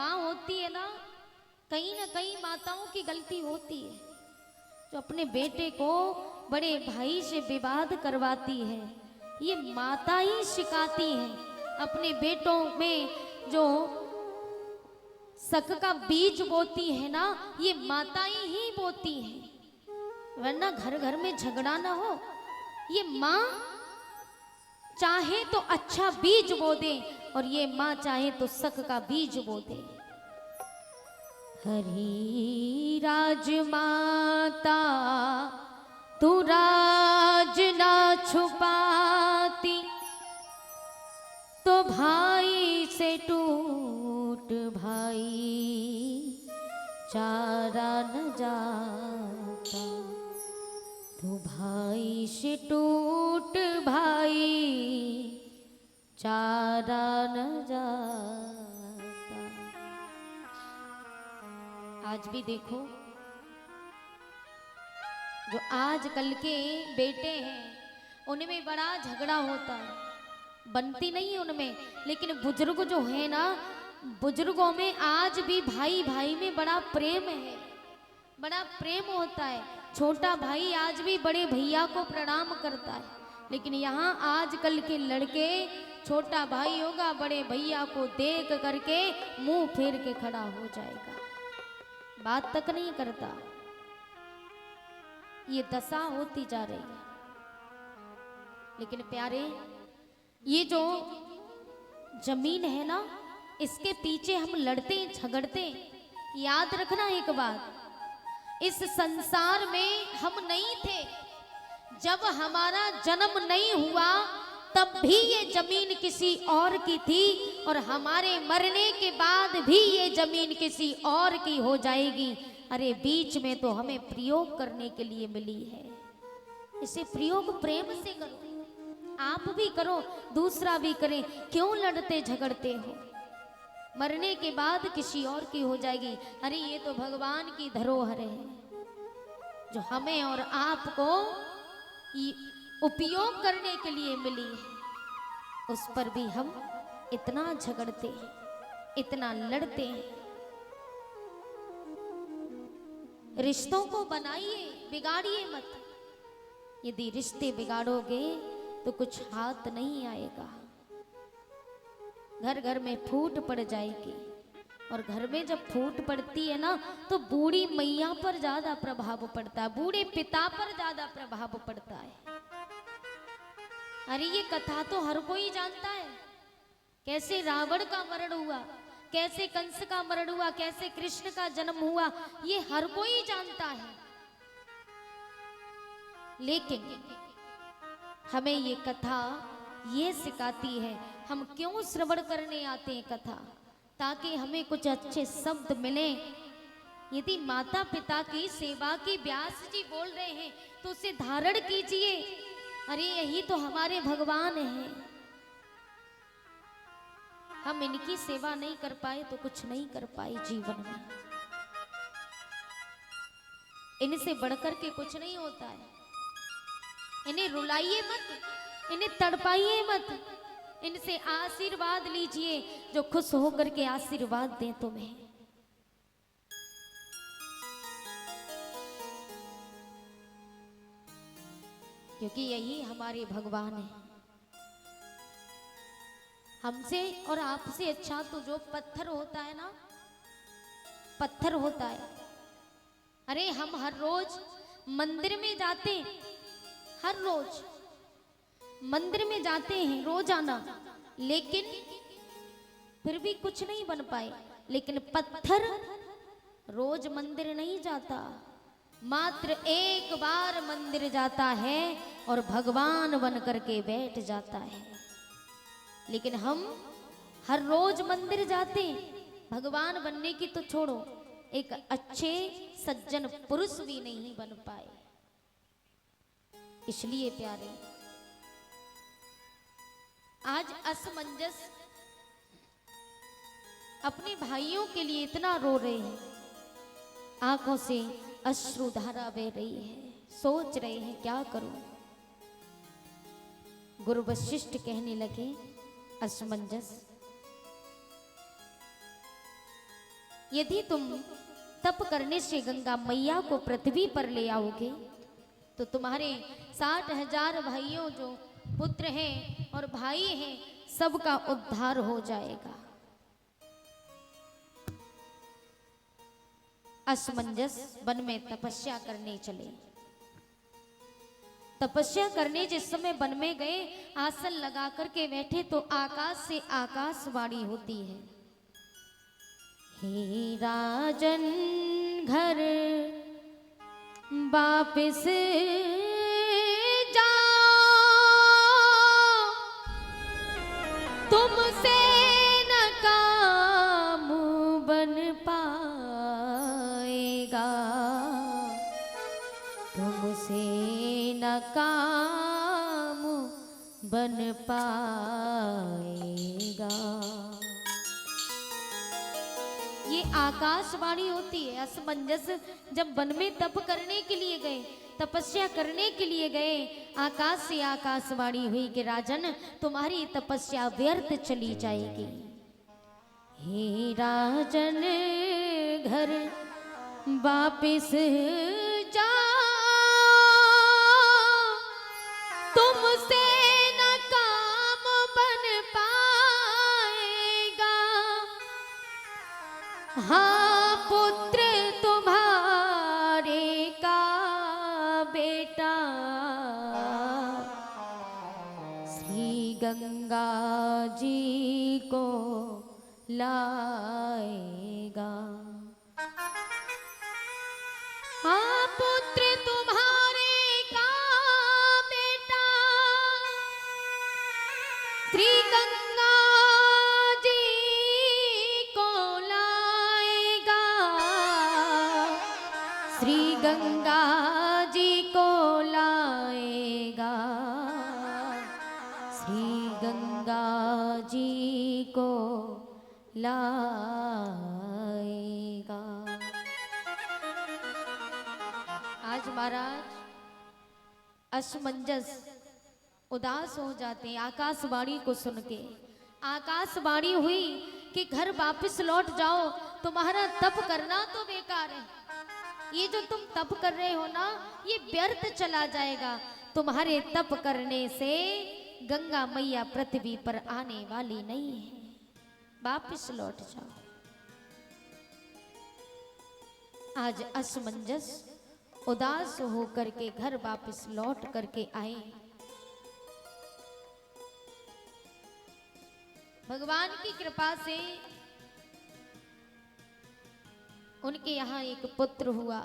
माँ होती है ना कहीं माताओं की गलती होती है, जो अपने बेटे को बड़े भाई से विवाद करवाती है। ये माता ही सिखाती है अपने बेटों में, जो शक का बीज बोती है ना, ये माताएं ही बोती है। वरना घर घर में झगड़ा ना हो, ये माँ चाहे तो अच्छा बीज बो दे और ये माँ चाहे तो शक का बीज बो दे। हरी राजमाता तू राज ना छुपाती, तो भाई से टूट भाई चारा न जाता, तो भाई से टूट भाई चारा न जाता। आज भी देखो, जो आजकल के बेटे हैं उनमें बड़ा झगड़ा होता है, बनती नहीं उनमें। लेकिन बुजुर्ग जो है ना, बुजुर्गों में आज भी भाई भाई में बड़ा प्रेम है, बड़ा प्रेम होता है। छोटा भाई आज भी बड़े भैया को प्रणाम करता है, लेकिन यहाँ आजकल के लड़के छोटा भाई होगा बड़े भैया को देख करके मुंह फेर के खड़ा हो जाएगा, बात तक नहीं करता। ये दशा होती जा रही है। लेकिन प्यारे, ये जो जमीन है ना, इसके पीछे हम लड़ते झगड़ते, याद रखना एक बात, इस संसार में हम नहीं थे। जब हमारा जन्म नहीं हुआ तब भी ये जमीन किसी और की थी, और हमारे मरने के बाद भी ये जमीन किसी और की हो जाएगी। अरे बीच में तो हमें प्रयोग करने के लिए मिली है, इसे प्रयोग प्रेम से करो, आप भी करो दूसरा भी करे। क्यों लड़ते झगड़ते हो? मरने के बाद किसी और की हो जाएगी। अरे ये तो भगवान की धरोहर है, जो हमें और आपको उपयोग करने के लिए मिली है, उस पर भी हम इतना झगड़ते हैं, इतना लड़ते हैं। रिश्तों को बनाइए, बिगाड़िए मत। यदि रिश्ते बिगाड़ोगे तो कुछ हाथ नहीं आएगा, घर घर में फूट पड़ जाएगी। और घर में जब फूट पड़ती है ना, तो बूढ़ी मैया पर ज्यादा प्रभाव पड़ता है, बूढ़े पिता पर ज्यादा प्रभाव पड़ता है। अरे ये कथा तो हर कोई जानता है, कैसे रावण का मरण हुआ, कैसे कंस का मरण हुआ, कैसे कृष्ण का जन्म हुआ, ये हर कोई जानता है। लेकिन हमें ये कथा ये सिखाती है, हम क्यों श्रवण करने आते हैं कथा, ताकि हमें कुछ अच्छे शब्द मिले। यदि माता पिता की सेवा की व्यास जी बोल रहे हैं तो उसे धारण कीजिए। अरे यही तो हमारे भगवान हैं, हम इनकी सेवा नहीं कर पाए तो कुछ नहीं कर पाए जीवन में। इनसे बढ़कर के कुछ नहीं होता है। इन्हें रुलाइए मत, इन्हें तड़पाइए मत, इनसे आशीर्वाद लीजिए, जो खुश होकर के आशीर्वाद दें तुम्हें। क्योंकि यही हमारे भगवान है। हमसे और आपसे अच्छा तो जो पत्थर होता है ना, पत्थर होता है। अरे हम हर रोज मंदिर में जाते, हर रोज मंदिर में जाते हैं रोजाना, लेकिन फिर भी कुछ नहीं बन पाए। लेकिन पत्थर रोज मंदिर नहीं जाता, मात्र एक बार मंदिर जाता है और भगवान बन करके बैठ जाता है। लेकिन हम हर रोज मंदिर जाते, भगवान बनने की तो छोड़ो, एक अच्छे सज्जन पुरुष भी नहीं बन पाए। इसलिए प्यारे, आज असमंजस अपने भाइयों के लिए इतना रो रहे हैं, आंखों से अश्रुधारा बह रही है, सोच रहे हैं क्या करूं। गुरु वशिष्ठ कहने लगे, असमंजस, यदि तुम तप करने से गंगा मैया को पृथ्वी पर ले आओगे तो तुम्हारे 60,000 भाइयों जो पुत्र हैं और भाई हैं सबका उद्धार हो जाएगा। असमंजस वन में तपस्या करने चले। तपस्या करने जिस समय वन में गए, आसन लगा करके बैठे तो आकाश से आकाशवाणी होती है, हे राजन घर वापिस जाओ, तुमसे न काम बन पाएगा, तुमसे न काम बन पाएगा। ये आकाशवाणी होती है। असमंजस जब वन में तप करने के लिए गए, तपस्या करने के लिए गए, आकाश से आकाशवाणी हुई कि राजन तुम्हारी तपस्या व्यर्थ चली जाएगी। हे राजन घर वापिस जाओ, तुमसे न काम बन पाएगा। हाँ पुत्र तुम्हारे का बेटा श्री गंगा जी को लाएगा। हाँ पुत्र तुम्हारे का बेटा श्री गंगा जी को लाएगा, श्री गंगा जी को लाएगा, श्री गंगा जी को लाएगा। आज महाराज असमंजस उदास हो जाते हैं आकाशवाणी को सुन के। आकाशवाणी हुई कि घर वापस लौट जाओ, तुम्हारा तप करना तो बेकार है, ये जो तुम तप कर रहे हो ना ये व्यर्थ चला जाएगा। तुम्हारे तप करने से गंगा मैया पृथ्वी पर आने वाली नहीं है, वापस लौट जाओ। आज असमंजस उदास होकर के घर वापस लौट करके आए। भगवान की कृपा से उनके यहाँ एक पुत्र हुआ।